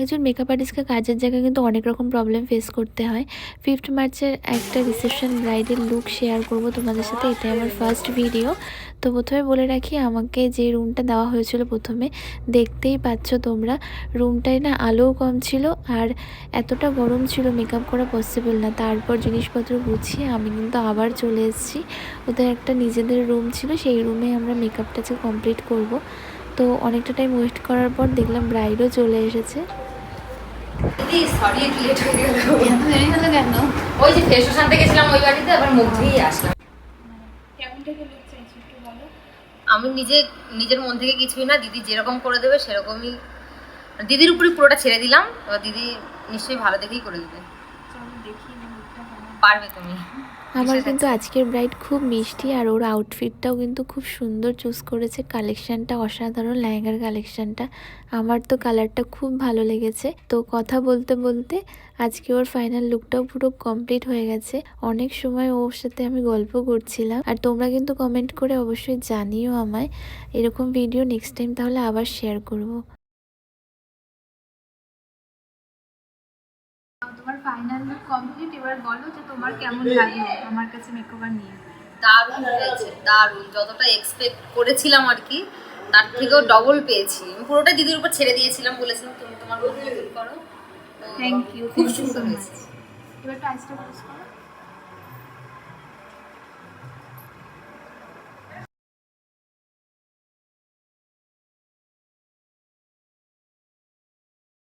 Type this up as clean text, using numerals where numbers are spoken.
একজন মেকআপ আর্টিস্টকে কাজের জায়গায় কিন্তু অনেক রকম প্রবলেম ফেস করতে হয়। 5th মার্চের একটা রিসেপশন ব্রাইডের লুক শেয়ার করব তোমাদের সাথে। এটাই আমার ফার্স্ট ভিডিও। তো প্রথমে বলে রাখি, আমাকে যে রুমটা দেওয়া হয়েছিল প্রথমে, দেখতেই পাচ্ছ তোমরা, রুমটায় না আলোও কম ছিল আর এতটা গরম ছিল মেকআপ করা পসিবল না। তারপর জিনিসপত্র গুছিয়ে আমি কিন্তু আবার চলে এসেছি। ওদের একটা নিজেদের রুম ছিল, সেই রুমে আমরা মেকআপটা যে কমপ্লিট করব। তো অনেকটা টাইম ওয়েস্ট করার পর দেখলাম ব্রাইডও চলে এসেছে। সরি একটু লেট হয়ে গেল। দেরি হলো কেন? ওই যে ফেস আনতে গেছিলাম ওই বাড়িতে, আবার মুখ ধুয়েই আসলাম। কেমন থেকে লুক চাইছো একটু বলো। আমি নিজের মন থেকে কিছুই না, দিদি যেরকম করে দেবে সেরকমই, দিদির উপরে পুরোটা ছেড়ে দিলাম। এবার দিদি নিশ্চয়ই ভালো দেখেই করে দেবে। চলো দেখি লুকটা কেমন। পারবে তুমি। আমার কিন্তু আজকের ব্রাইড খুব মিষ্টি, আর ওর আউটফিটটাও কিন্তু খুব সুন্দর চুজ করেছে। কালেকশনটা অসাধারণ, লেহেঙ্গার কালেকশনটা আমার তো কালারটা খুব ভালো লেগেছে। তো কথা বলতে বলতে আজকে ওর ফাইনাল লুকটাও পুরো কমপ্লিট হয়ে গেছে। অনেক সময় ওর সাথে আমি গল্প করছিলাম। আর তোমরা কিন্তু কমেন্ট করে অবশ্যই জানিও আমায়, এরকম ভিডিও নেক্সট টাইম তাহলে আবার শেয়ার করব। তোমার ফাইনাল লুক কমপ্লিট, এবার বলো যে তোমার কেমন লাগলো আমার কাছে মেকওভার নিয়ে। দারুণ হয়েছে, দারুণ। যতটা এক্সপেক্ট করেছিলাম আর কি, তার থেকেও ডবল পেয়েছি। আমি পুরোটা দিদির উপর ছেড়ে দিয়েছিলাম, বলেছিলাম তুমি তোমার মতো করো। থ্যাংক ইউ, খুব থ্যাংক ইউ সুন্দর সো হয়েছে। মাচ। এবার একটু আইসটা ক্লোজ করো।